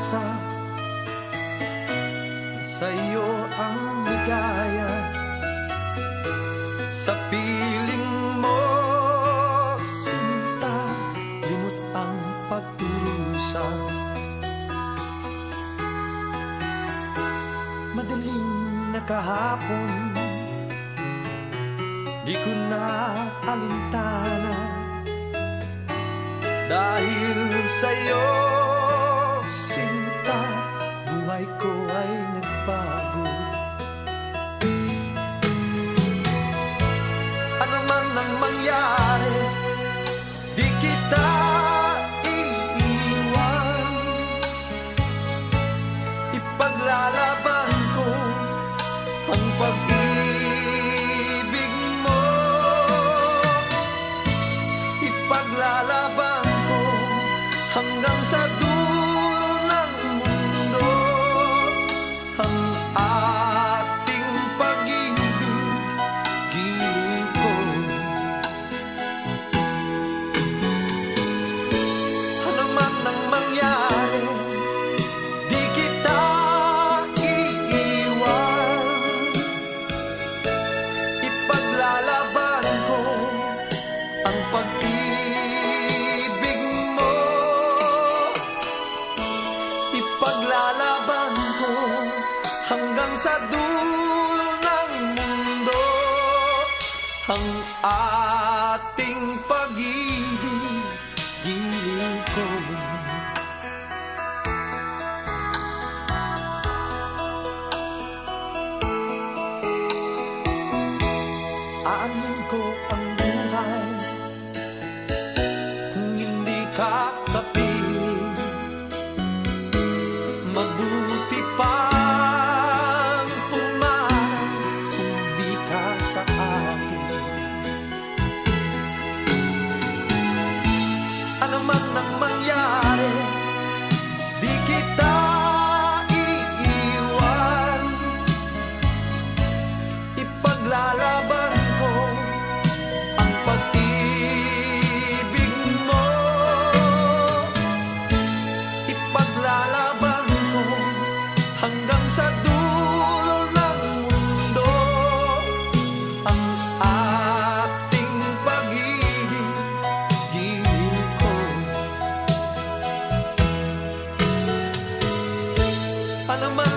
pag-asa, sa'yo ang ligaya. Sa piling mo, sinta, limot ang pagdurusa. Madaling nakahapon, di ko na alintana. Dahil sa'yo, sinta, buhay ko ay nagbago. Ano man ang mangyari, di kita iiwan. Ipaglalaban ko ang pag-ibig mo. Ipaglalaban hanggang sa dulo ng mundo ang ating pag-ibig, giling ko. Ano man ang mangyari, di kita iiwan. Ipaglalaban ko ang pag-ibig. Ipaglalaban ko hanggang sa dulo ng mundo ang ating pag-ibig, giling ko. Aanin ko ang buhay kung hindi ka kapiling. Mabuti pang pumarang kung di ka sa akin. Ano man ang mangyari, di kita iiwan. Ipaglalaban ko ang pag-ibig mo. Ipaglalaban hanggang sa dulo ng mundo ang ating pag-ibig, giling ko. Ano man